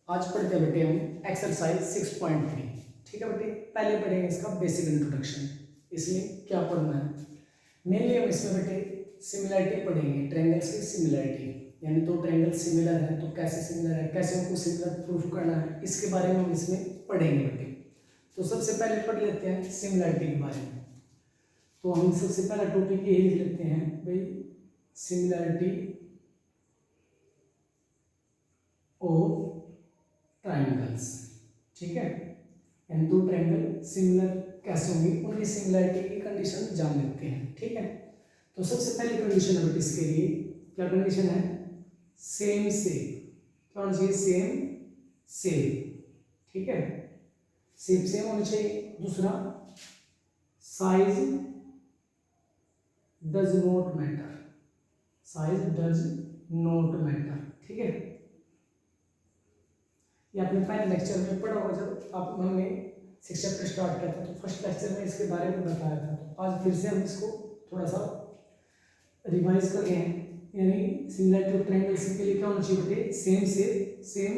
आज पढ़ते हैं बेटे हम एक्सरसाइज 6.3। ठीक है बेटे, पहले पढ़ेंगे इसका बेसिक इंट्रोडक्शन। इसमें क्या पढ़ना है, मेनली हम इसमें बेटे सिमिलरिटी पढ़ेंगे, ट्रायंगल्स की सिमिलरिटी, यानी दो ट्रायंगल सिमिलर है तो कैसे सिमिलर है, कैसे उनको सिमिलर प्रूफ करना है, इसके बारे में हम इसमें पढ़ेंगे बेटे। तो सबसे पहले पढ़ लेते हैं सिमिलरिटी के बारे में। तो हम सबसे पहला टॉपिक यही लिख लेते हैं भाई, सिमिलरिटी ऑफ ट्रायंगल्स। ठीक है, यानी दो ट्रायंगल सिमिलर कैसे होंगे, उनकी सिमिलरिटी की कंडीशन जान लेते हैं। ठीक है, तो सबसे पहली कंडीशन है इसके लिए, क्या कंडीशन है, सेम से, क्या होना चाहिए, सेम से। ठीक है, सेम सेम होना चाहिए। दूसरा, size does not matter, size does not matter. ठीक है, ये आपने पहले लेक्चर में पढ़ा होगा, जब आप हमने 6 चैप्टर स्टार्ट किया था तो फर्स्ट लेक्चर में इसके बारे में बताया था। तो आज फिर से हम इसको थोड़ा सा रिवाइज कर रहे हैं। यानी सिमिलरिटी ऑफ ट्रायंगल्स के लिए क्या होना चाहिए बेटे, सेम से, same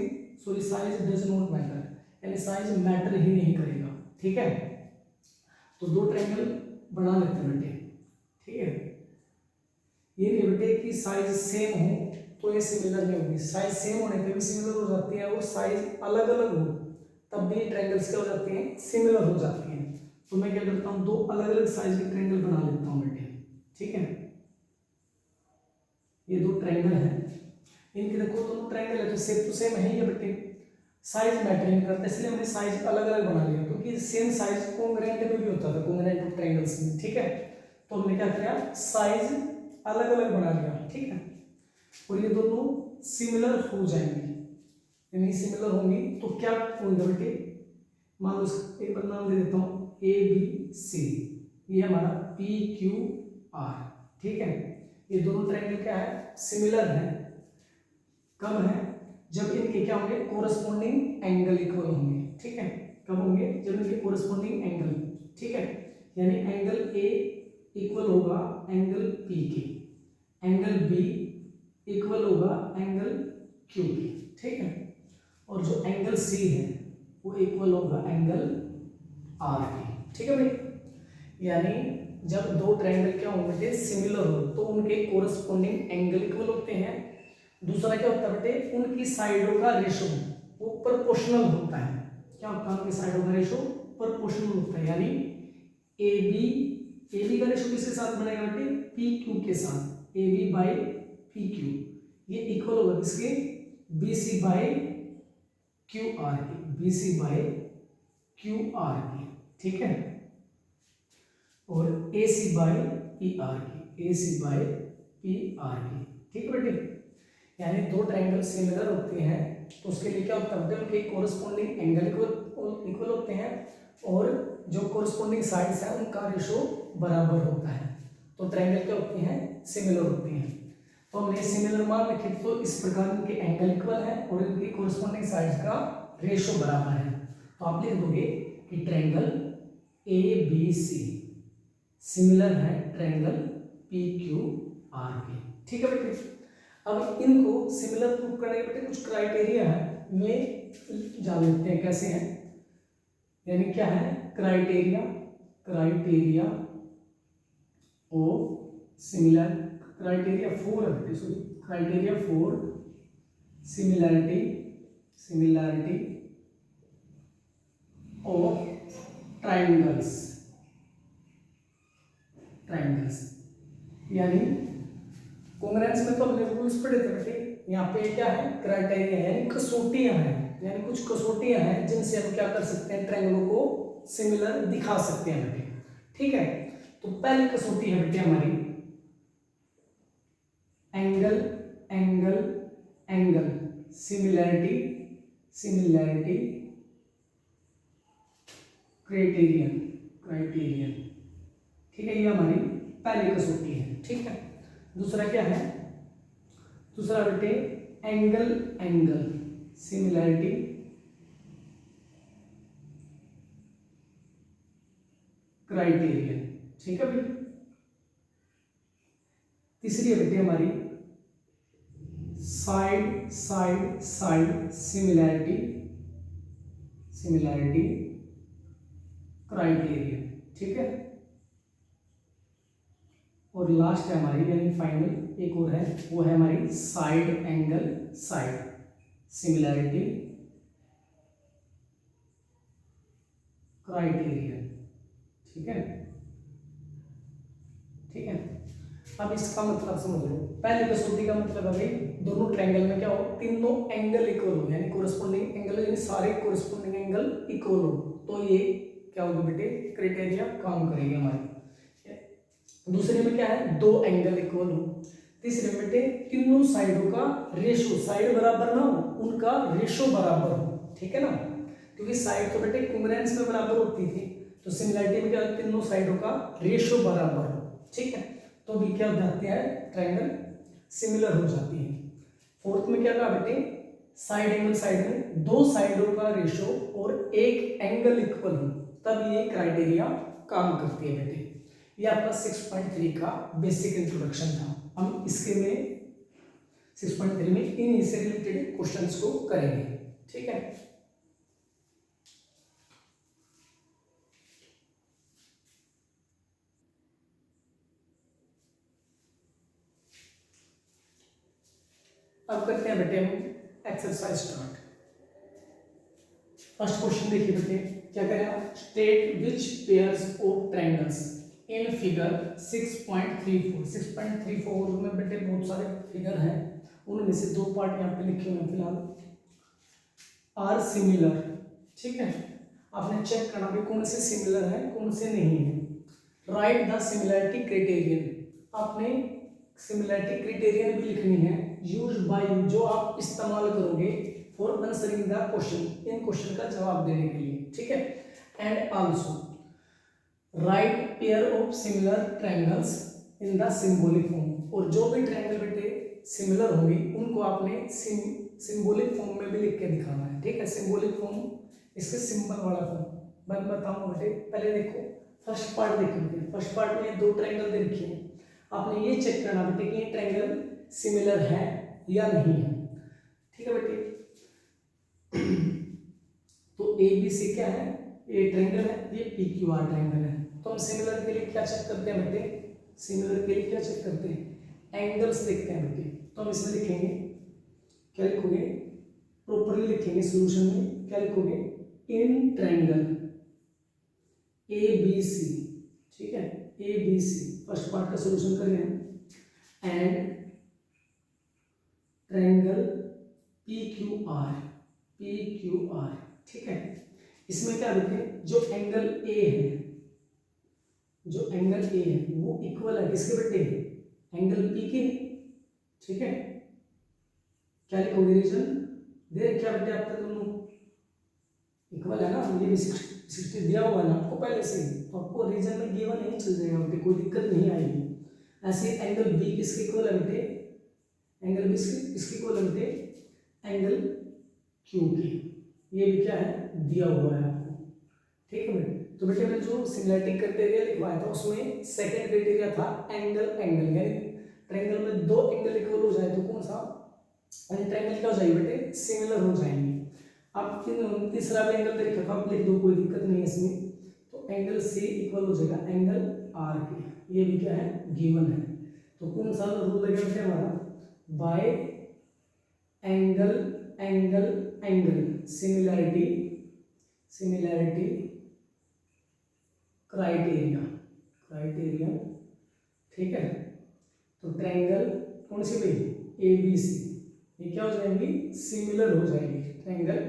sorry size does not matter, यानी साइज मैटर ही नहीं करेगा। ठीक है, तो दो ट्रायंगल बना लेते हैं बेटे। ठीक है, ये नहीं बेटे कि साइज सेम हो तो ये सिमिलर नहीं होगी, साइज सेम होने पे भी सिमिलर हो जाती है, और साइज अलग अलग हो तब भी ट्रायंगल्स क्या हो जाती हैं, सिमिलर हो जाती हैं। तो मैं क्या करता हूँ, दो अलग अलग साइज के ट्रायंगल बना लेता हूँ बेटे। ठीक है, ये दो ट्रायंगल हैं, इनके देखो दोनों ट्रायंगल है तो सेम है ही बेटे, साइज मैटर नहीं करता, इसलिए हमने साइज अलग अलग बना लिया, क्योंकि सेम साइज कोंग्रुएंट में भी होता था, कोंग्रुएंट ऑफ ट्रायंगल्स में। ठीक है, तो हमने क्या किया, साइज अलग अलग बना लिया। ठीक है, और ये दोनों सिमिलर हो जाएंगे, यानी सिमिलर होंगी तो क्या होगा बेटे, मान लो एक बार नाम दे देता हूँ ABC, ये हमारा PQR। ठीक है, ये दोनों ट्रायंगल क्या है, सिमिलर है। कब है, जब इनके क्या होंगे, कोरस्पॉन्डिंग एंगल इक्वल होंगे। ठीक है, कब होंगे, जब इनके कोरस्पॉन्डिंग एंगल, ठीक है, यानी एंगल A इक्वल होगा एंगल P के, एंगल B इक्वल होगा एंगल Q के। ठीक है, और जो एंगल C है वो इक्वल होगा एंगल R के। ठीक है भाई, यानी जब दो ट्रायंगल क्या होंगे, सिमिलर हो तो उनके कोरस्पॉन्डिंग एंगल इक्वल होते हैं। दूसरा क्या होता है बेटे, उनकी साइडों का रेशो वो प्रोपोर्शनल होता है। क्या होता है, उनकी साइडों का रेशो प्रोपोर्शनल होता है, यानी AB का रेशो किसके साथ बनेगा बेटे, PQ के साथ, AB बाई PQ ये इक्वल होगा किसके, BC बाई QR के, BC बाई QR के। ठीक है, और AC बाई PR की, AC बाई PR की। ठीक है बेटे, यानी दो ट्रायंगल सिमिलर होते हैं तो उसके लिए क्या होता है, उनके कोरस्पॉन्डिंग एंगल इक्वल होते हैं, और जो कोरस्पॉन्डिंग साइड्स हैं उनका रेशो बराबर होता है, तो ट्रायंगल क्या होती हैं, सिमिलर होती हैं। तो हमने सिमिलर मान रखे, तो इस प्रकार इनके एंगल इक्वल है और इनकी कोरस्पॉन्डिंग साइड्स का रेशो बराबर है। तो आप लिख दोगे कि ट्रायंगल ABC सिमिलर है ट्रायंगल PQR के। ठीक है बेटे, अब इनको सिमिलर प्रूफ करने के बेटे कुछ क्राइटेरिया है, ये जान लेते हैं कैसे हैं। यानी क्या है, criteria of similar, criteria for है बेटे, sorry criteria for similarity of triangles, यानी कांग्रेंस में तो हमने रूल्स पढ़े थे बेटे, यहाँ पे क्या है, क्राइटेरिया यानी कसौटियां हैं, यानी कुछ कसौटियां हैं जिनसे हम क्या कर सकते हैं, ट्रायंगलों को सिमिलर दिखा सकते हैं बेटे। ठीक है, तो पहली कसौटी है बेटे हमारी एंगल सिमिलैरिटी क्राइटेरियन। ठीक है, ये हमारी पहली कसौटी है। ठीक है, दूसरा क्या है, दूसरा बेटे एंगल सिमिलैरिटी क्राइटेरियन। ठीक है बेटे, तीसरी है बेटे हमारी side side side similarity similarity criteria, ठीक है। और लास्ट है हमारी यानी फाइनल एक और है, वो है हमारी side angle side similarity criteria, ठीक है, ठीक है। अब इसका मतलब समझ लो, पहली कसौटी का मतलब है भाई दोनों ट्रायंगल में क्या हो, तीनों एंगल इक्वल हो, यानी कोरिस्पोंडिंग एंगल यानी सारे कोरिस्पोंडिंग एंगल इक्वल हो, तो ये क्या होगा बेटे, क्राइटेरिया काम करेगी हमारी। दूसरे में क्या है, दो एंगल इक्वल हो। तीसरे में बेटे तीनों साइडों का रेशो, साइड बराबर ना हो, उनका रेशो बराबर हो, ठीक है ना, क्योंकि साइड तो बेटे कॉन्ग्रुएंस में बराबर होती थी, तो सिमिलैरिटी में क्या, तीनों साइडों का रेशो बराबर हो, ठीक है, तो भी क्या हो जाती है, ट्रायंगल सिमिलर हो जाती है। फोर्थ में क्या कहा बेटे, साइड एंगल साइड में दो साइडों का रेशो और एक एंगल इक्वल हो, तब ये क्राइटेरिया काम करती है बेटे। ये आपका 6.3 का बेसिक इंट्रोडक्शन था। हम इसके में 6.3 में इन इससे रिलेटेड क्वेश्चंस को करेंगे, ठीक है। अब करते हैं बेटे हम एक्सरसाइज स्टार्ट। फर्स्ट क्वेश्चन देखिए बेटे, क्या करें, state which pairs of triangles in figure 6.34। 6.34 में बेटे बहुत सारे फिगर हैं, उनमें से दो पार्ट यहाँ पे लिखे हुए हैं फिलहाल, आर सिमिलर, ठीक है। आपने चेक करना भी कौन से सिमिलर है कौन से नहीं है। राइट द सिमिलैरिटी क्राइटेरियन, आपने सिमिलैरिटी क्राइटेरियन भी लिखनी है, यूज बाय यू, जो आप इस्तेमाल करोगे for answering the question, in question का जवाब देने के लिए, ठीक है। And also right pair of similar triangles in the symbolic form, और जो भी ट्रायंगल बेटे सिमिलर होंगी उनको आपने सिंबॉलिक फॉर्म में भी लिख के दिखाना है, ठीक है। सिंबॉलिक फॉर्म इसके सिंबल वाला फॉर्म मैं बताऊंगा बेटे। पहले देखो फर्स्ट पार्ट देखो बेटे, फर्स्ट पार्ट में दो ट्रायंगल दे रखे हैं, आपने ये चेक करना बेटे कि ये ट्रायंगल सिमिलर है या नहीं है, ठीक है बेटे। तो ए बी सी क्या है, ये ट्रायंगल है, ये पी क्यू आर ट्रायंगल है। तो हम सिमिलर के लिए क्या चेक करते हैं बेटे, सिमिलर के लिए क्या चेक करते हैं, एंगल्स देखते हैं बेटे। तो हम इसमें लिखेंगे, क्या लिखोगे, प्रॉपर्ली लिखेंगे सॉल्यूशन में, क्या लिखोगे, in triangle A B C, ठीक है, A B C first part का सॉल्यूशन करें हम, and triangle P Q R, ठीक है। इसमें क्या लिखे, जो एंगल ए है, जो एंगल ए है वो इक्वल है किसके बेटे, एंगल पी के, ठीक है। क्या लिखोगे, रीजन दे रखा बेटे आपका दोनों इक्वल है ना, ये भी 60 दिया हुआ है ना आपको पहले से, तो आपको रीजन में गिवन नहीं चल जाएगा बेटे, कोई दिक्कत नहीं आएगी। ऐसे एंगल बी किसके इक्वल है बेटे, एंगल बी किसके इक्वल है बेटे, एंगल क्यू की, ये भी क्या है दिया हुआ है आपको, ठीक है बेटे। तो बेटे मैंने जो सिमिलैरिटी क्राइटेरिया लिखवाया था उसमें सेकंड क्राइटेरिया था एंगल यानी ट्रायंगल में दो एंगल इक्वल हो जाए तो कौन सा, ट्रायंगल क्या हो जाएगी बेटे, सिमिलर हो जाएंगे। अब तीसरा भी एंगल दे रखा आप लिख दो, कोई दिक्कत नहीं है इसमें। तो एंगल सी इक्वल हो जाएगा एंगल आर के, ये भी क्या है गिवन है। तो कौन सा रूल लगेगा बेटे हमारा, बाय एंगल सिमिलैरिटी क्राइटेरिया, ठीक है। तो ट्रायंगल कौन सी भाई, ए बी सी, ये क्या हो जाएंगी, सिमिलर हो जाएंगी ट्रायंगल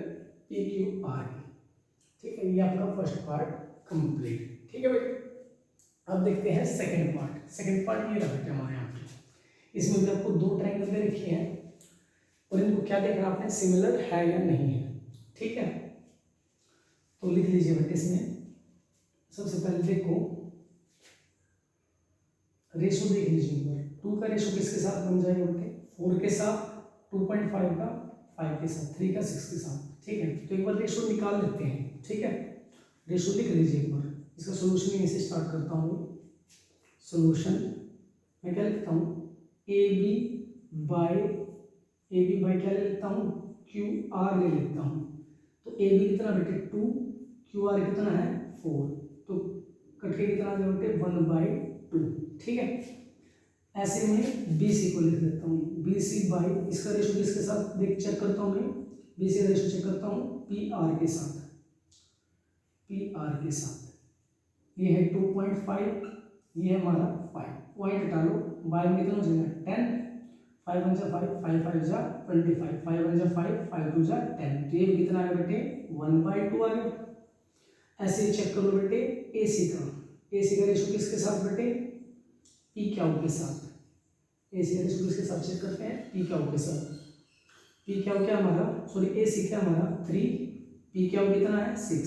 पी क्यू आर, ठीक है। ये आपका फर्स्ट पार्ट कंप्लीट, ठीक है बेटे। अब देखते हैं सेकंड पार्ट। सेकंड पार्ट ये रहा बेटे हमारे यहाँ पे, इसमें भी आपको दो ट्रायंगल दे रखी हैं और इनको क्या देखना आपने, सिमिलर है या नहीं है, ठीक है। तो लिख लीजिए बेटे, इसमें सबसे पहले देखो रेशो देख लीजिए, 2 का रेशो किसके साथ बन जाएगा बेटे, 4 के साथ, 2.5 का 5 के साथ, 3 का 6 के साथ, ठीक है। तो एक बार रेशो निकाल लेते हैं, ठीक है। रेशो लिख लीजिए एक बार, इसका सोल्यूशन यहीं से स्टार्ट करता हूँ। सोल्यूशन मैं क्या लिखता हूँ, A B by A B by क्या ले लेता हूँ, क्यू आर ले लेता हूँ। तो ए बी कितना बेटे 2, क्यू आर कितना है 4, तो कट के कितना आ जाएगा बेटे 1/2, ठीक है। ऐसे में बी सी को लिख देता हूँ, बी सी बाई इसका रेशो किसके साथ देख चेक करता हूँ मैं, बी सी का रेशो चेक करता हूँ पी आर के साथ, पी आर के साथ। ये है 2.5, ये है हमारा 5, पॉइंट हटा लो, बाई में कितना हो जाएगा 10, 5 1 जा 5, 5 5 जा 25, 5 1 जा 5, 5 2 जा 10, तो ये कितना आ गया बेटे 1/2 आ गया। ऐसे ही चेक करो बेटे ए सी का, ए सी का रेशो किसके साथ बेटे, पी क्यू के साथ। ए सी का रेशो किसके साथ चेक करते हैं, पी क्यू के साथ। पी क्यू क्या हमारा, सॉरी ए सी क्या हमारा 3, पी क्यू कितना है 6,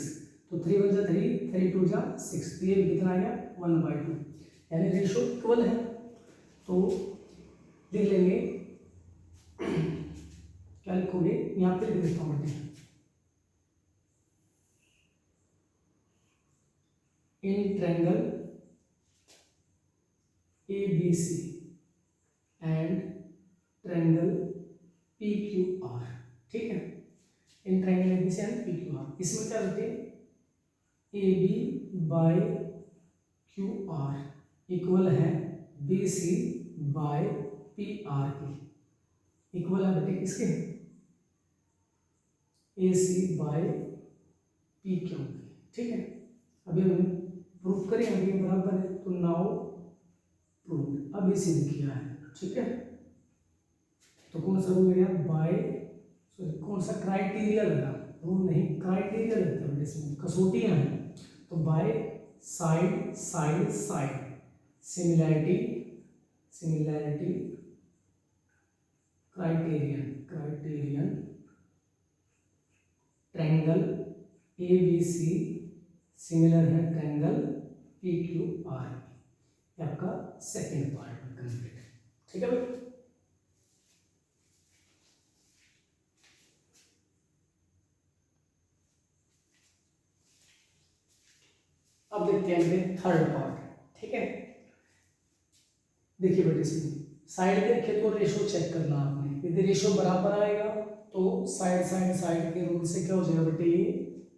तो 3 1 जा 3, 3 2 जा 6, तो ये कितना आ गया 1/2, यानी रेशो इक्वल है। तो लिख लेंगे क्या लिखोगे, यहाँ पे लिख देता हूँ बेटे, in triangle ABC and triangle PQR, ठीक है। In triangle ABC and PQR, इसमें क्या होते हैं AB बाय QR इक्वल है BC बाय PR की, इक्वल है बेटे किसके, AC बाय PQ की, ठीक है। अभी हम प्रूफ करें, अभी बराबर है, तो नाउ प्रूफ अब इसी ने किया है, ठीक है। तो कौन सा रूल गया बाय, सॉरी कौन सा क्राइटेरिया लगा, रूल नहीं क्राइटेरिया लगता है, इसमें कसौटियां हैं। तो by side side side, similarity similarity criterion criterion triangle ABC similar है ट्रायंगल PQR, आपका सेकेंड पार्ट कंप्लीट, ठीक है भाई। अब देखते हैं थर्ड पार्ट, ठीक है। देखिए बेटे इसमें साइड देखे तो रेशो चेक करना आपने, यदि रेशो बराबर आएगा तो साइड साइड साइड के रूल से क्या हो जाएगा बेटे ये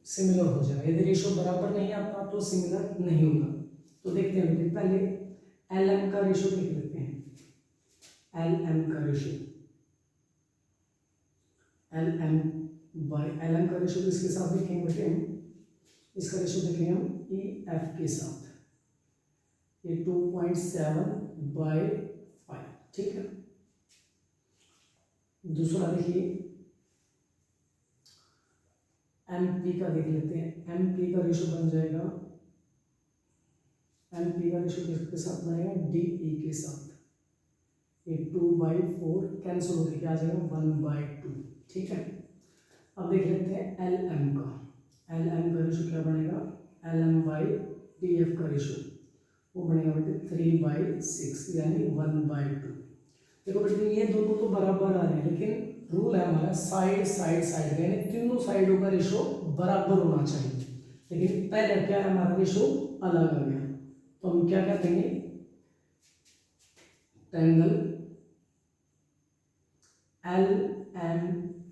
सिमिलर हो जाएगा, यदि रेशो बराबर नहीं आता तो सिमिलर नहीं होगा। तो देखते हैं बेटे, पहले एल एम का रेशो देख लेते हैं, एल एम का ratio, L M by L M का रेशो किसके साथ देखेंगे बेटे हम, इसका रेशो देखेंगे हम ई एफ के साथ, ये 2.7/5, ठीक है। दूसरा देखिए एम पी का देख लेते हैं, एम पी का रेशो बन जाएगा, एम पी का रेशो किसके साथ बनेगा, डी ई के साथ, ये 2/4 कैंसिल होकर क्या आ जाएगा 1/2, ठीक है। अब देख लेते हैं एल एम का, एल एम का रेशो क्या बनेगा, L M by D F का रेशो वो बनेगा बेटे 3/6 यानी 1/2। देखो बेटे ये दोनों तो बराबर आ रहे हैं, लेकिन रूल है हमारा साइड साइड साइड का, यानी तीनों साइडों का रेशो बराबर होना चाहिए, लेकिन पहले क्या है हमारा रेशो अलग आ गया। तो हम क्या कहते हैं, ट्रायंगल एल एम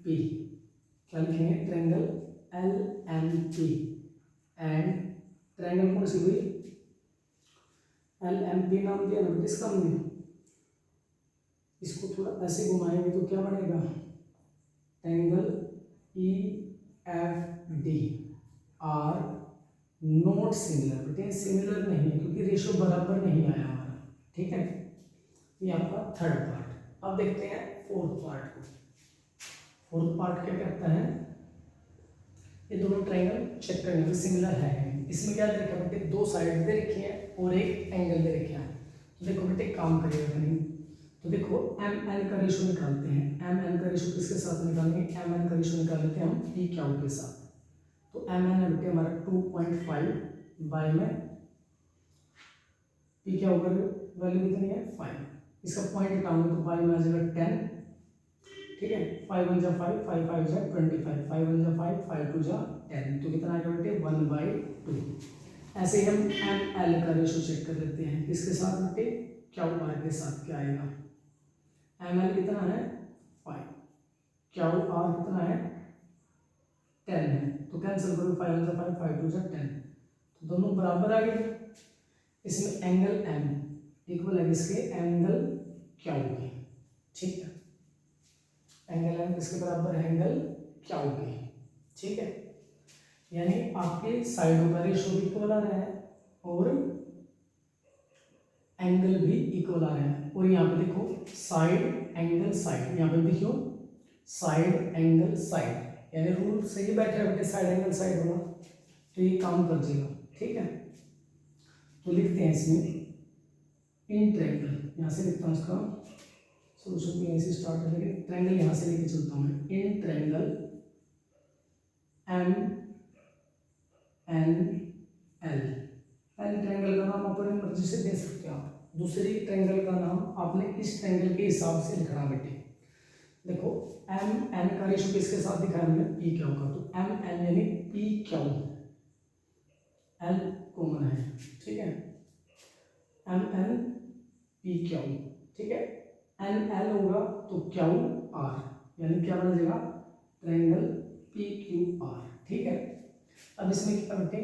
पी, क्या लिखेंगे triangle L M P and triangle कौन सी हुई, एल एम पी नाम दिया ना किसका हमने, इसको थोड़ा ऐसे घुमाएंगे तो क्या बनेगा, triangle E F D R not similar, बेटे सिमिलर नहीं है क्योंकि रेशो बराबर नहीं आया हमारा, ठीक है। ये आपका थर्ड पार्ट। अब देखते हैं फोर्थ पार्ट को। फोर्थ पार्ट क्या कहता है, ये दोनों ट्रायंगल चेक करने में सिमिलर है, इसमें क्या देखा बेटे, दो साइड दे रखी है और एक एंगल दे रखा है। तो देखो बेटे काम करिएगा कहीं, तो देखो एम एन का रेशो निकालते हैं, एम एन का रेशो किसके साथ निकालेंगे, एम एन का रेशो निकाल लेते हैं हम पी क्यू के साथ। तो एम एन है बेटे हमारा 2.5 बाई में पी क्यू का वैल्यू कितनी है 5, इसका पॉइंट हटाऊंगे तो बाई में आ जाएगा 10, ठीक है। 5 1 जा 5, 5 5 जा 25, 5 1 जा 5, 5 2 जा 10, तो कितना आएगा बेटे 1/2। ऐसे ही हम एम एल का रेशो चेक कर लेते हैं, किसके साथ बेटे क्यू आर के साथ क्या आएगा, एम एल कितना है 5, क्यू आर कितना है 10 है, तो कैंसिल करो 5 1 5 5 2 10, तो दोनों बराबर आ गए। इसमें एंगल एम इक्वल है किसके, एंगल क्यू के, ठीक है। एंगल एम किसके बराबर है, एंगल क्यू के, ठीक है। यानी आपके साइडों का रेशो भी इक्वल आ रहा है और एंगल भी इक्वल आ रहा है। और यहाँ पे देखो साइड एंगल साइड, यहाँ पे देखियो साइड एंगल साइड, यानी रूल सही बैठ रहा है बेटे, साइड एंगल साइड होगा तो ये काम कर जाएगा, ठीक है। तो लिखते हैं इसमें इन ट्रायंगल, यहाँ से लिखता हूँ इसका सोल्यूशन भी यहीं से स्टार्ट करेंगे, ट्रायंगल यहाँ से लेके चलता हूँ मैं। In triangle M N L, पहले ट्रायंगल का नाम अपनी मर्जी से दे सकते हो आप, दूसरी ट्रायंगल का नाम आपने इस ट्रायंगल के हिसाब से लिखना बेटे। देखो एम एन का रेशो किसके साथ दिखाया हमने, पी क्यू का, तो एम एन यानी पी क्यू, एल कॉमन है, ठीक है, एम एन पी क्यू, ठीक है। एन एल होगा तो क्यू आर, यानी क्या बन जाएगा, ट्रायंगल पी क्यू आर, ठीक है। अब इसमें क्या बेटे,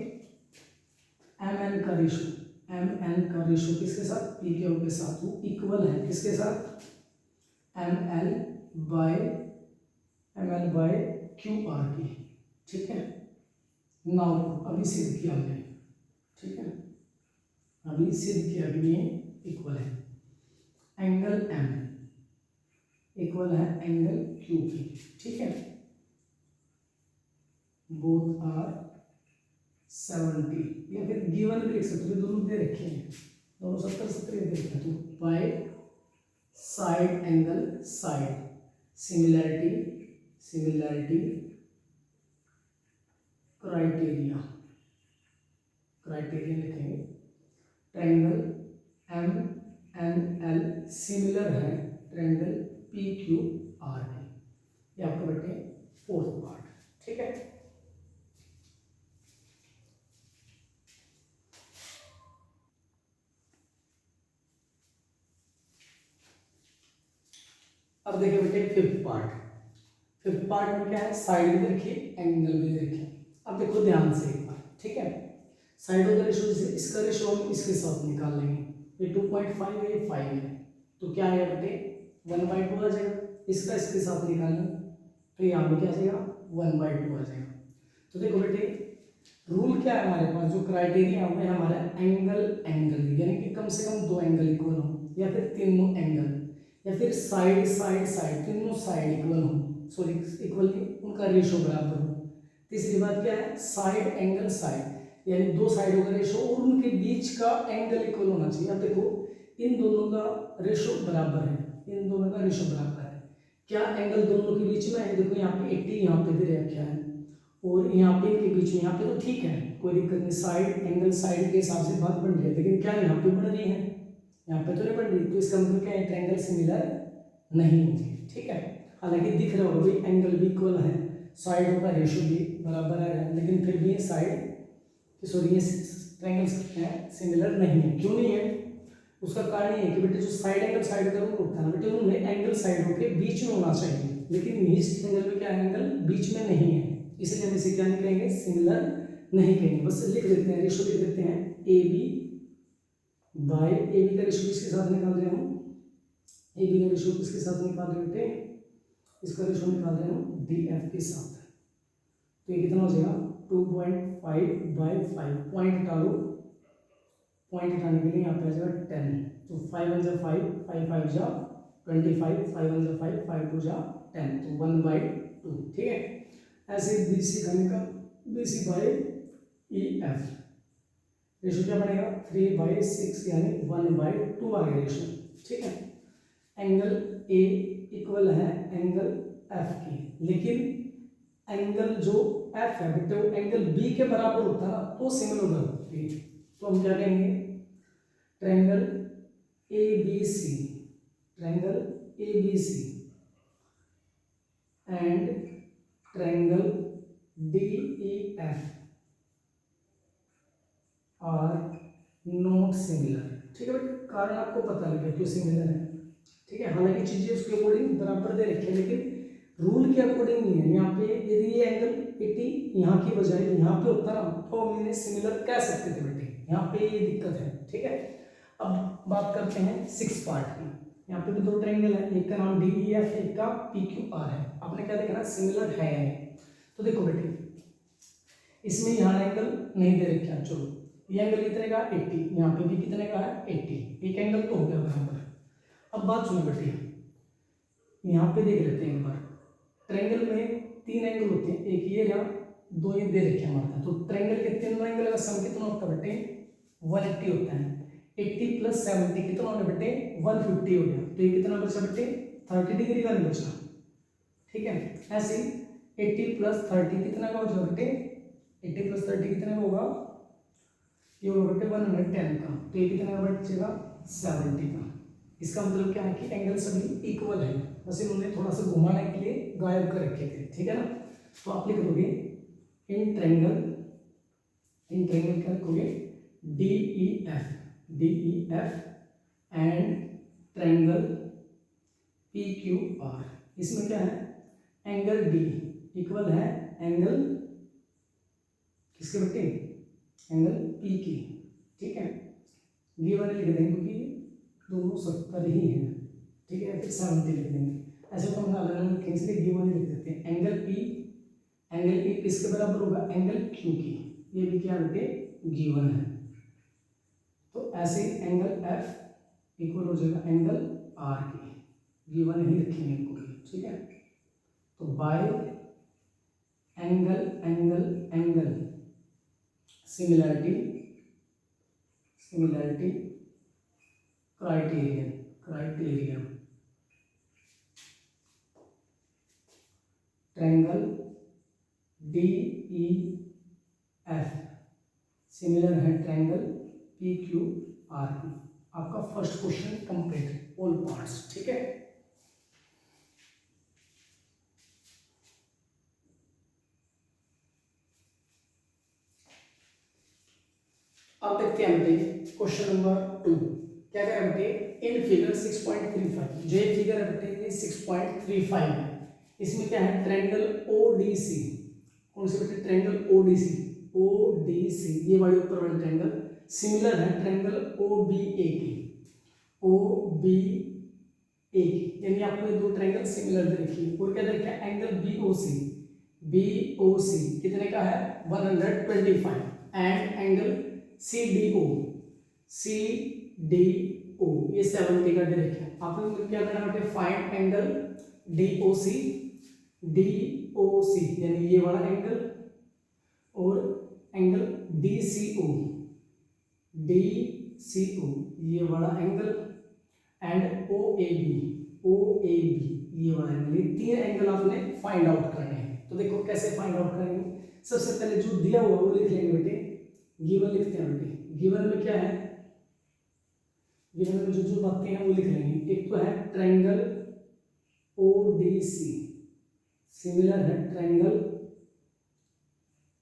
एम एन का रेशो, एम एन का रेशो किसके साथ, पी क्यू के साथ, वो इक्वल है किसके साथ, M L by Q R की, ठीक है। नाउ अभी सिद्ध किया हमने, ठीक है, अभी सिद्ध किया कि ये इक्वल है, एंगल एम इक्वल है एंगल क्यू की, ठीक है। बोथ आर 70, या फिर गिवन भी लिख सकते हो, दोनों दे रखे हैं, दोनों 70 70 दे रखे हैं, तो by side angle side, similarity criteria लिखेंगे, triangle M N L similar है ट्रायंगल पी क्यू आर के, ये आपको बेटे फोर्थ पार्ट, ठीक है। अब देखिए बेटे फिफ्थ पार्ट में क्या है, साइड भी रखिए एंगल भी रखिए। अब देखो ध्यान से एक बार, ठीक है, साइडों का रेशो, इसका रेशो हम इसके साथ निकाल लेंगे, ये 2.5 है, ये 5 है, तो क्या है बेटे 1/2 आ जाएगा, इसका इसके साथ निकालेंगे तो यहाँ पे क्या आ जाएगा 1/2 आ जाएगा। तो देखो बेटे रूल क्या है हमारे पास, जो क्राइटेरिया है हमारा एंगल, यानी कि कम से कम 2 एंगल इक्वल हो, या फिर तीनों एंगल, या फिर साइड तीनों साइड इक्वल हो, सॉरी इक्वल नहीं, उनका रेशो बराबर हो। तीसरी बात क्या है, साइड एंगल साइड, यानी दो साइडों का रेशो और उनके बीच का एंगल इक्वल होना चाहिए। अब देखो इन दोनों का रेशो बराबर है, इन दोनों का रेशो बराबर है, क्या एंगल दोनों के बीच में है, देखो यहाँ पे 80 यहाँ पे दे रखा है, और यहाँ पे इनके बीच में, यहाँ पे तो ठीक है कोई दिक्कत नहीं, साइड एंगल साइड के हिसाब से बात बन रही है, लेकिन क्या यहाँ पे बन रही है, यहाँ पे तो नहीं बन रही, तो इसका मतलब क्या है, ट्रायंगल सिमिलर नहीं होंगे, ठीक है। हालांकि दिख रहा होगा भाई एंगल भी इक्वल है, साइडों का रेशो भी बराबर है, लेकिन फिर भी साइड सॉरी ये ट्रायंगल्स हैं सिमिलर नहीं है। क्यों नहीं है, उसका कारण ये है कि बेटे जो साइड एंगल साइड का रूल होता है ना बेटे, उनमें एंगल साइडों के बीच में होना चाहिए, लेकिन इस ट्रायंगल में क्या एंगल बीच में नहीं है, इसलिए हम इसे क्या नहीं कहेंगे, सिमिलर नहीं कहेंगे, बस लिख देते हैं, रेशो लिख देते हैं A B by, A B का रेशो किसके साथ निकाल रहे हैं हम, ए बी का रेशो किसके साथ निकाल रहे बेटे, इसका रेशो निकाल रहे हैं हम डी एफ के साथ, तो ये कितना हो जाएगा 2.5/5, पॉइंट हटाओ, पॉइंट हटाने के लिए यहाँ पे आ जाएगा 10, तो 5 1 5 5 5 जा 25, 5 1 5 5 2 जा 10, तो 1/2, ठीक है। ऐसे बी सी का निकाल, B C by E F, ratio क्या बनेगा 3/6, यानी 1/2 आ गया रेशो, ठीक है। एंगल ए इक्वल है एंगल एफ की, लेकिन एंगल जो एफ है बेटे वो एंगल बी के बराबर होता है ना, तो सिमिलर होती है, तो हम क्या कहेंगे, triangle A B C, triangle A B C and triangle D E F are not similar, ठीक है बेटे, कारण आपको पता लग गया क्यों सिमिलर है, ठीक है। हालांकि चीजें उसके अकॉर्डिंग बराबर दे रखी है, लेकिन रूल के अकॉर्डिंग नहीं है। यहाँ पे यदि ये एंगल 80 यहाँ की बजाय यहाँ पे होता ना तो हम इन्हें सिमिलर कह सकते थे बेटे, यहाँ पे ये दिक्कत है। ठीक है, अब बात करते हैं 6 पार्ट की। यहाँ पे भी दो ट्रायंगल है, एक का नाम DEF, एक का PQR है। आपने क्या देखा ना, सिमिलर है या नहीं। तो देखो बेटे, इसमें यहाँ एंगल नहीं दे रखा, चलो ये एंगल कितने का 80, यहाँ पे भी कितने का है 80, एक एंगल तो हो गया बराबर। अब बात सुनो बेटे, यहाँ पे देख लेते हैं एक बार। ट्रायंगल में 3 एंगल होते हैं, एक ये रहा, 2 ये दे रखे हमारे। तो ट्रायंगल के तीनों एंगल का सम कितना होता है बेटे 180 होता है। 80 + 70 कितना होगा बेटे 150 हो गया। तो ये कितना बचा बेटे 30 डिग्री का नहीं बचा। ठीक है, ऐसे 80 + 30 कितना का बचा बेटे 80 + 30 कितना का होगा, ये होगा बेटे 110 का। तो ये कितना का बचेगा 70 का। इसका मतलब क्या है कि एंगल सभी इक्वल है, बस इन्होंने थोड़ा सा घुमाने के लिए गायब कर रखे थे। ठीक है ना, तो आप लिख दोगे इन ट्रायंगल क्या लिखोगे DEF एंड ट्रायंगल PQR। इसमें क्या है, एंगल D इक्वल है एंगल किसके बेटे एंगल P की। ठीक है, गिवन लिख देंगे क्योंकि दोनों 70 ही है। ठीक है, फिर 70 लिख देंगे। ऐसे तो हम अलग कहीं से गिवन लिख देते हैं। एंगल P किसके बराबर होगा एंगल Q की। ये भी क्या बेटे गिवन है। तो ऐसे एंगल F इक्वल हो जाएगा एंगल R की, गिवन ही रखेंगे इनको। ठीक है, तो bye angle similarity criterion triangle DEF similar है ट्रायंगल PQR की। आपका first question complete, all parts. ठीक है, अब देखते हैं बेटे क्वेश्चन नंबर 2। क्या कह रहा है बेटे इन फिगर 6.35, जो फिगर है बेटे ये 6.35 है। इसमें क्या है ट्रायंगल ODC, कौन से बेटे ट्रायंगल ODC ये वाले ऊपर वाले ट्रायंगल सिमिलर है ट्रायंगल OBA की, यानी आपको ये दो ट्रायंगल सिमिलर दे रखी है। और क्या दे रखा है एंगल BOC कितने का है 125 एंड एंगल CDO ये 70 का दे रखा है। आपको क्या करना है फाइंड एंगल DOC यानी ये वाला एंगल, और एंगल DCO ये वाला एंगल, एंड OAB ये वाला एंगल। ये 3 एंगल आपने फाइंड आउट करने हैं। तो देखो कैसे फाइंड आउट करेंगे। सबसे पहले जो दिया हुआ वो लिख लेंगे बेटे, गिवन लिखते हैं बेटे। गिवन में क्या है, गिवन में जो बातें हैं वो लिख लेंगे। एक तो है ट्रायंगल ODC सिमिलर है ट्रायंगल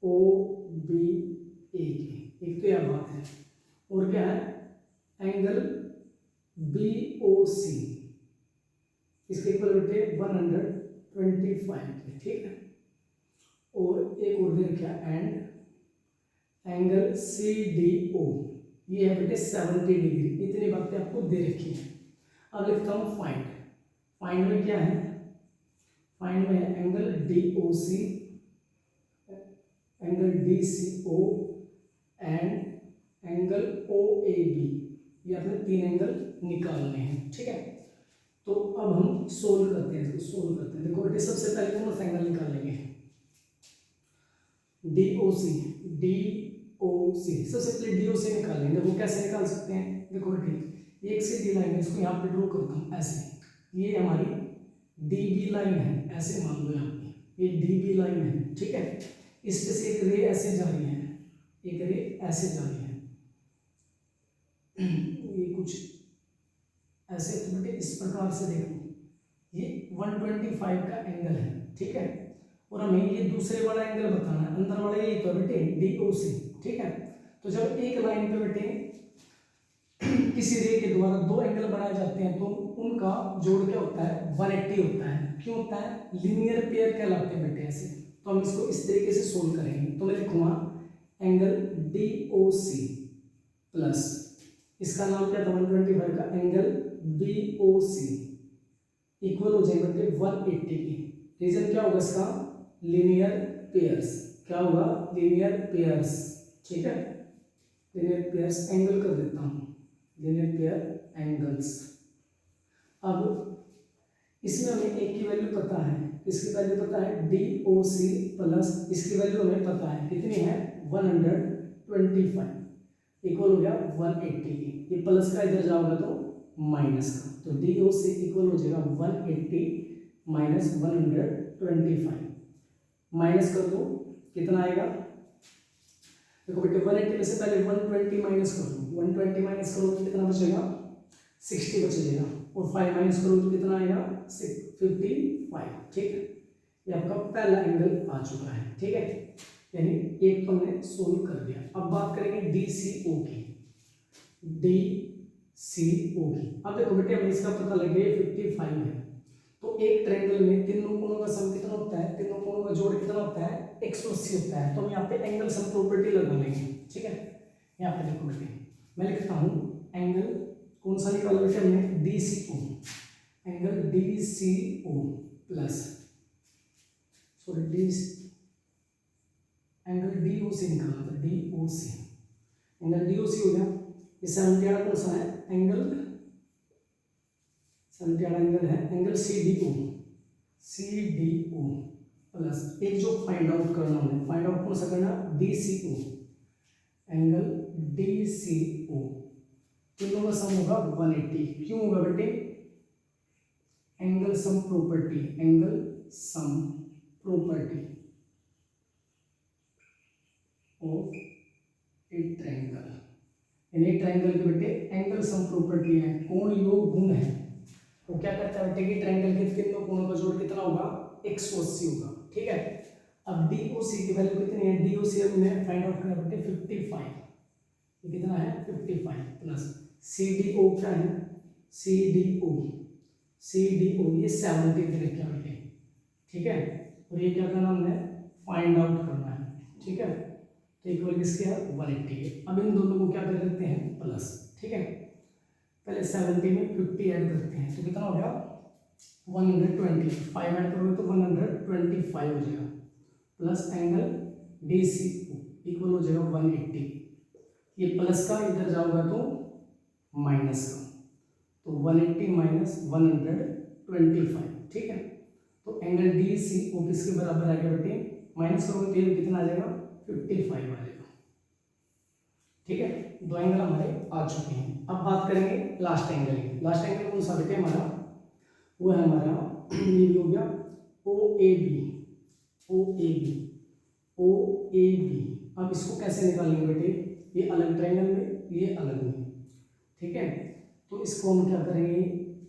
OBA की, एक तो यह बात है। और क्या है एंगल BOC इसके इक्वल बेटे 125 के। ठीक है, और एक और दे रखा एंड एंगल CDO ये है बेटे 70 डिग्री। इतनी बातें आपको दे रखी है। अब लिखता हूँ फाइंड में क्या है, फाइंड में है angle DOC angle DCO and angle OAB। ये अपने 3 एंगल निकालने हैं। ठीक है, तो अब हम सोल्व करते हैं देखो बेटे सबसे पहले कौन सा एंगल निकाल लेंगे DOC सबसे पहले DOC निकाल लेंगे। वो कैसे निकाल सकते हैं, देखो बेटे एक सीधी लाइन है, इसको यहाँ पे ड्रॉ करता हूँ ऐसे। ये हमारी DB लाइन है, ऐसे मान लो यहाँ पे ये DB लाइन है। ठीक है, इस पे से एक रे ऐसे जा रही है, एक रे ऐसे जा रही है, ये कुछ ऐसे। तो बेटे इस प्रकार से देखो ये 125 का एंगल है। ठीक है, और हमें ये दूसरे वाला एंगल बताना है, अंदर वाला ये तो बेटे DOC। ठीक है, तो जब एक लाइन पे बेटे किसी रे के द्वारा 2 एंगल बनाए जाते हैं तो उनका जोड़ क्या होता है 180 होता है। क्यों होता है? लीनियर पेयर कहलाते हैं बेटे ऐसे। तो हम इसको इस तरीके से सोल्व करेंगे। तो मैं लिखूंगा एंगल DOC प्लस इसका नाम क्या था 125 का एंगल BOC इक्वल हो जाएगा बेटे 180 की। रीजन क्या होगा इसका? Linear pairs. क्या होगा? Linear pairs. ठीक है, लीनियर पेयर्स एंगल कर देता हूँ, लीनियर पेयर एंगल्स। अब इसमें हमें एक की वैल्यू पता है, इसकी वैल्यू पता है DOC प्लस इसकी वैल्यू हमें पता है कितनी है 125 इक्वल हो गया 180 की। ये प्लस का इधर जाओगे तो माइनस का, तो DOC इक्वल हो जाएगा 180 माइनस 125। माइनस कर दो कितना आएगा? देखो बेटे 180 में से पहले 120 माइनस कर दो, 120 माइनस करो तो कितना बचेगा? 60 बचेगा, और 5 माइनस करो तो कितना आएगा? 55। ठीक है, ये आपका पहला एंगल आ चुका है। ठीक है, यानी एक तो हमने सोल्व कर दिया। अब बात करेंगे DCO की। DCO की अब देखो बेटे हमें इसका पता लग गया 55 है, तो एक ट्रायंगल में तीनों कोणों का सम कितना होता है? तीनों कोणों का जोड़ कितना होता है? 180 होता है। तो हम यहाँ पे एंगल सम प्रॉपर्टी लगा लेंगे। ठीक है, यहाँ पे देखो बेटे मैं लिखता हूँ एंगल कौन सा निकाला बेटे हमने? DCO, angle DCO plus sorry angle DOC निकालना था, DOC एंगल DOC हो गया। ये 70 वाला कौन सा है? एंगल 70 वाला एंगल है एंगल CDO प्लस एक जो फाइंड आउट करना है, फाइंड आउट कौन सा करना? DCO, एंगल DCO तीनों का सम होगा 180। क्यों होगा बेटे? Angle sum property, angle sum property of A triangle. यानी ट्रायंगल के बेटे एंगल सम प्रॉपर्टी है, कोण योग गुण है। वो क्या करता है बेटे कि ट्रायंगल के तीनों कोणों का जोड़ कितना होगा? 180 होगा। ठीक है, अब DOC की वैल्यू कितनी है? DOC हमने फाइंड आउट करना बेटे 55। ये कितना है? 55 प्लस CDO क्या है? CDO ये 70 दे रखा बेटे। ठीक है, और ये क्या करना हमने? फाइंड आउट करना है। ठीक है, तो इक्वल किसके है? 180 है। अब इन दोनों को क्या कर देते हैं? प्लस। ठीक है, पहले 70 में 50 ऐड करते हैं तो कितना हो गया? 120। 5 ऐड करोगे तो 125 हो जाएगा प्लस एंगल DCO इक्वल हो जाएगा 180। ये प्लस का इधर जाओगा तो माइनस का, तो 180 माइनस 125। ठीक है, तो एंगल DCO किसके बराबर आ गया बेटे? माइनस करोगे तो ये कितना आ जाएगा? 55 आ जाएगा। ठीक है, दो एंगल हमारे आ चुके हैं। अब बात करेंगे लास्ट एंगल की। लास्ट एंगल कौन सा बेटे हमारा? वो है हमारा ये भी हो गया OAB। अब इसको कैसे निकालेंगे बेटे? ये अलग ट्रायंगल में, ये अलग में। ठीक है, तो इसको हम क्या करेंगे?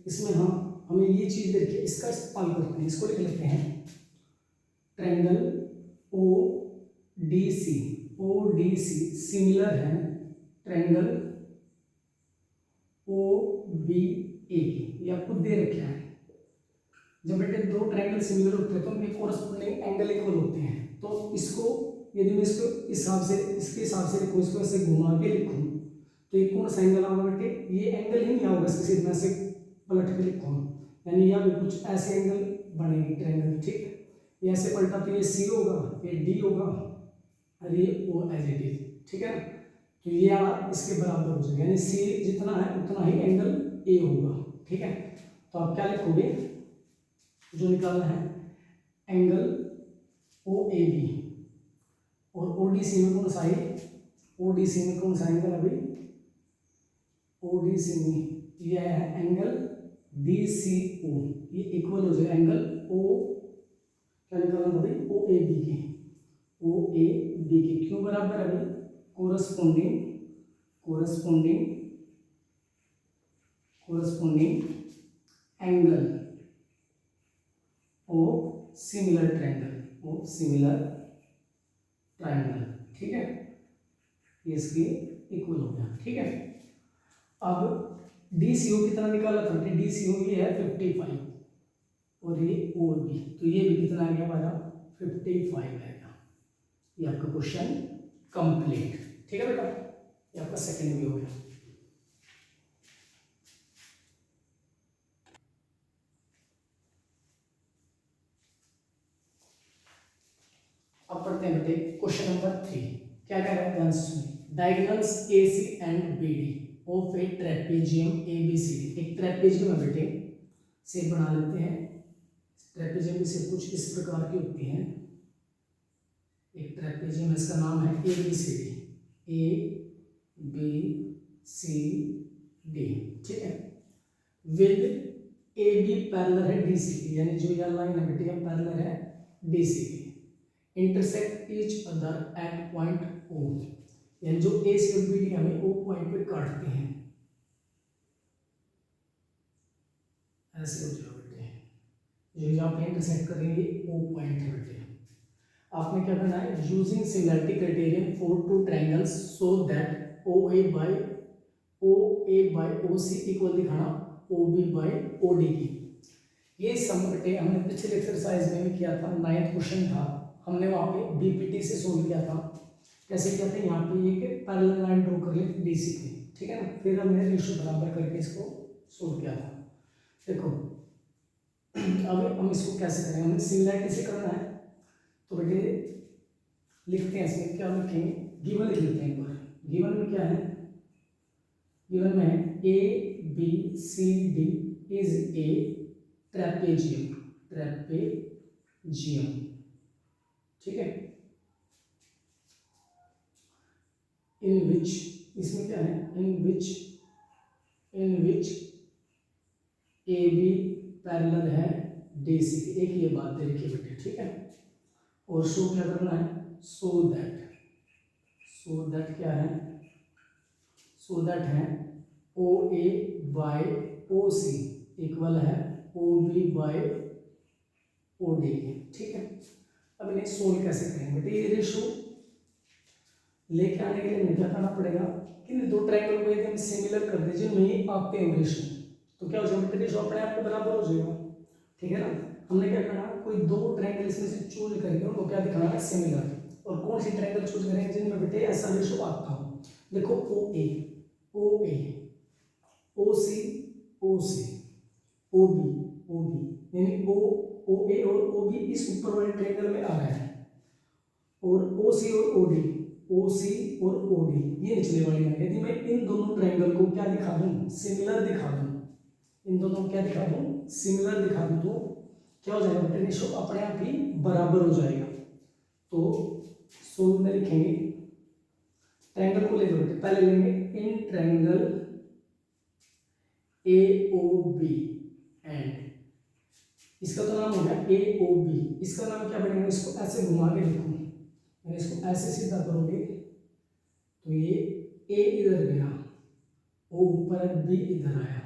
इसमें हमें ये चीज देखिए, इसका इस्तेमाल करते हैं। इसको लिख लेते हैं ट्रायंगल ODC सिमिलर है ट्रायंगल OBA की। ये आपको दे रखा है। जब बेटे दो ट्रायंगल सिमिलर होते हैं तो उनके कोरस्पोंडिंग एंगल इक्वल होते हैं। तो इसको यदि मैं इसको इसके हिसाब से लिखूं, इसको ऐसे घुमा के लिखूं तो ये कौन सा एंगल होगा बेटे? ये एंगल ही नहीं होगा, इसके मैं से पलट के लिखूं, यानी यहाँ पे कुछ ऐसे एंगल बनेंगे ट्रायंगल। ठीक, ये ऐसे पलटा तो ये C होगा, ये D होगा और ये O एज इट इज। ठीक है, तो ये इसके बराबर हो जाएगा, यानी C जितना है उतना ही एंगल A होगा। ठीक है, तो आप क्या लिखोगे? जो निकालना है एंगल OAB और ODC में कौन सा है? ODC में कौन सा एंगल? अभी ODC में ये है एंगल DCO, ये इक्वल हो जाएगा एंगल O क्या निकालना था भाई? OAB के क्यों बराबर है? Corresponding angle of similar triangle. ठीक है, ये इसके इक्वल हो गया। ठीक है, अब DCO कितना निकाला था? DCO ये है 55। और ये ओ बी, तो ये भी कितना आ गया हमारा 55 आएगा। ये आपका क्वेश्चन कंप्लीट। ठीक है बेटा, ये आपका सेकंड भी हो गया। अब पढ़ते हैं बेटे क्वेश्चन नंबर 3। क्या कह रहा है, ध्यान से सुनिए। Diagonals AC and BD of A trapezium ABCD। एक ट्रेपेजियम है बेटे, शेप बना लेते हैं। ट्रेपेजियम की शेप कुछ इस प्रकार की होती है। एक ट्रेपेजियम, इसका नाम है ABCD, ABCD, ठीक है। विद AB पैरेलल है DCP, यानी जो यह लाइन है बेटे यह पैरेलल है DCP। Intersect each other at point O, यानी जो AC और BD हमें O पॉइंट पे काटते हैं। ऐसे हो जाएगा बेटे, जो यहाँ पे इंटरसेक्ट करेंगे O पॉइंट है बेटे। आपने क्या करना है, using similarity criterion for two triangles so that OA by OC equal दिखाना OB बाय OD की। ये सम बेटे हमने पिछले एक्सरसाइज में भी किया था, 9th क्वेश्चन था, हमने वहाँ पे BPT से सोल्व किया था। कैसे किया था, यहाँ पे एक पैरेलल लाइन ड्रॉ कर ली DC पे, ठीक है ना, फिर हमने रेशियो बराबर करके इसको सोल्व किया था। देखो अब हम इसको कैसे करेंगे, हमें सिमिलरिटी से करना है। तो बेटे लिखते हैं, इसमें क्या लिखेंगे, गिवन लिख लेते हैं एक बार। गिवन में क्या है, गिवन में है ABCD इज ए ट्रेपेजियम, ठीक है। इन विच, इसमें क्या है, इन विच AB पैरेलल है DC, एक ये बात दे रखी है बेटे, ठीक है। और शो क्या करना है, सो दैट क्या है, सो दैट है OA बाय OC इक्वल है OB बाय OD, ठीक है। अब इन्हें सोल्व कैसे करेंगे बेटे, ये रेशो लेके आने के लिए हमें क्या करना पड़ेगा, कि दो ट्रायंगल को एकदम सिमिलर कर दीजिए, नहीं आते हैं रेशो, तो क्या हो जाएगा बेटे, रेशो अपने आप के बराबर हो जाएगा, ठीक है ना। हमने क्या करना, कोई दो ट्रायंगल इसमें से चूज करके उनको क्या दिखाना है, सिमिलर। और कौन सी ट्रायंगल चूज करेंगे जिनमें बेटे ऐसा रेशो आता हो। देखो OA OC OB यानी OA और OB इस ऊपर वाले ट्रायंगल में आ रहा है, और OC और OD ये निचले वाले में। यदि मैं इन दोनों ट्रायंगल को क्या दिखा दूं, सिमिलर दिखा दूं, इन दोनों को क्या दिखा दूं, सिमिलर दिखा दूं, तो क्या हो जाएगा बेटे, रेशो अपने आप ही बराबर हो जाएगा। तो सोल्व में लिखेंगे, ट्रायंगल को ले लो बेटे, पहले लेंगे इन ट्रायंगल AOB एंड, इसका तो नाम हो गया AOB, इसका नाम क्या बनेगा, इसको ऐसे घुमा के लिखो, इसको ऐसे सीधा करोगे तो ये A इधर गया, O ऊपर, B इधर आया,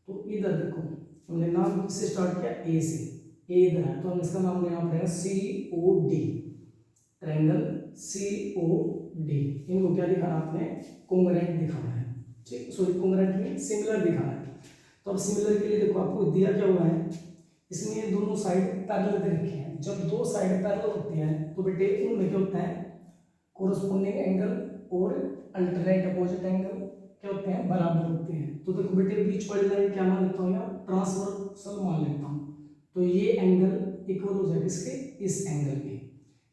तो इधर देखो हमने नाम किससे स्टार्ट किया, A से, A इधर आया, तो हम इसका नाम देना पड़ेगा COD, ट्रायंगल COD। इनको क्या दिखाना आपने, कोंग्रुएंट दिखाना है, ठीक, सॉरी कोंग्रुएंट में सिमिलर दिखाना है। तो अब सिमिलर के लिए देखो आपको दिया क्या हुआ है, इसमें दोनों साइड पैरेलल दे रखे हैं। जब दो साइड पैरेलल होती हैं तो बेटे उनमें क्या होता है, कोरस्पोंडिंग एंगल और अल्टरनेट अपोजिट एंगल क्या होते हैं, बराबर होते हैं। तो देखो बेटे बीच वाली लाइन क्या मान लेता हूँ, या ट्रांसवर्सल मान लेता हूँ, तो ये एंगल इक्वल हो जाएगा इसके, इस एंगल के,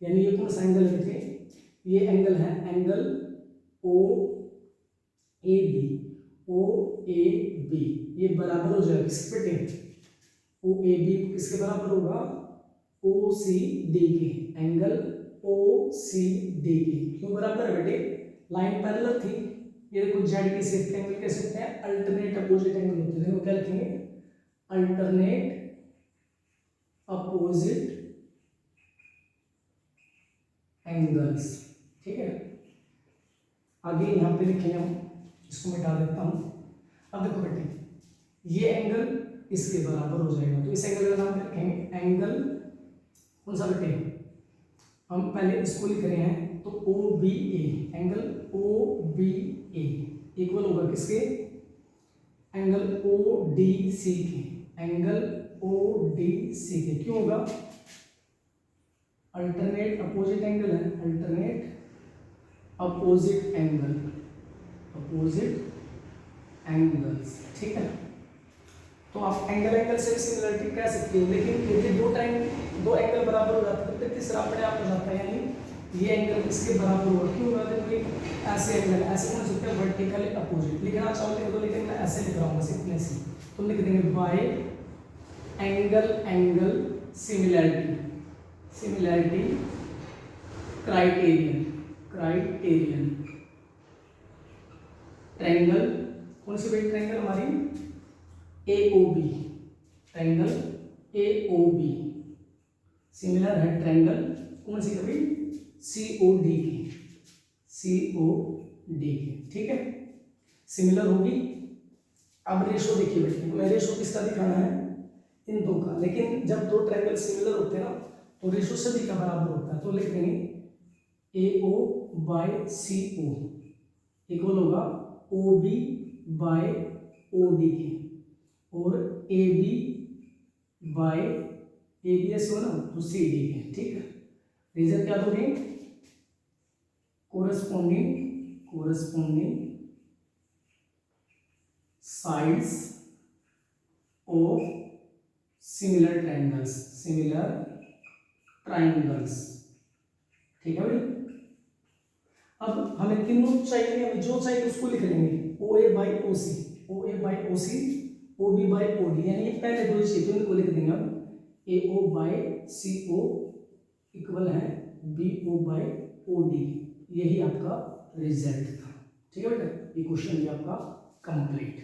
यानी ये कौन सा एंगल है बेटे, ये एंगल है एंगल OAB, ये बराबर हो जाएगा किसके बेटे, OAB किसके बराबर होगा, OCD के, एंगल OCD के। क्यों बराबर है बेटे, लाइन पैरेलल थी। ये देखो जेड के शेप के एंगल कैसे होते हैं, अल्टरनेट अपोजिट एंगल होते हैं। देखो क्या लिखेंगे, अल्टरनेट अपोजिट एंगल्स, ठीक है। आगे यहाँ पे लिखेंगे हम, इसको मिटा देता हूँ। अब देखो बेटे ये एंगल इसके बराबर हो जाएगा, तो इस एंगल का नाम क्या रखेंगे, एंगल कौन सा बेटे, हम पहले इसको लिख रहे हैं, तो OBA, एंगल OBA इक्वल होगा किसके, एंगल ODC के, एंगल ओ डी सी के। क्यों होगा? अल्टरनेट अपोजिट एंगल है, alternate opposite angle, opposite angles, ठीक है। तो आप एंगल से सिमिलरिटी कह सकते हो, लेकिन यदि दो एंगल बराबर हो जाते हैं तो तीसरा अपने आप हो जाता है, यानी ये एंगल इसके बराबर होगा। क्यों होगा? देखो ऐसे एंगल ऐसे कौन सकते हैं? Vertically opposite. लिखना चाहो लिख दो, लेकिन मैं ऐसे लिख रहा हूँ बस इतने से। तो लिख देंगे bye angle similarity, similarity criterion, criterion triangle. कौन सी भाई ट्रायंगल? हमारी AOB, ट्रायंगल AOB सिमिलर है ट्रायंगल कौन सी? कभी COD की, COD की, ठीक है, सिमिलर होगी। अब रेशो देखिए बेटे, हमें रेशो किसका दिखाना है? इन दो का। लेकिन जब दो ट्रायंगल सिमिलर होते हैं ना तो रेशो सभी का बराबर होता है। तो लिख देंगे AO बाय CO इक्वल होगा OB बाय OD के, और AB बाय ABS हो ना तो CD के, ठीक है। रीजन क्या दोगे? Corresponding sides of similar triangles, ठीक है भाई। अब हमें तीनों चाहिए, हमें जो चाहिए उसको लिख लेंगे। OA by OC, OA by OC, OB by OD, यानी ये पहले दो ही चाहिए तो इनको लिख देंगे हम। AO बाई CO इक्वल है BO बाई OD। यही आपका रिजल्ट था, ठीक है बेटा। ये क्वेश्चन भी आपका कंप्लीट।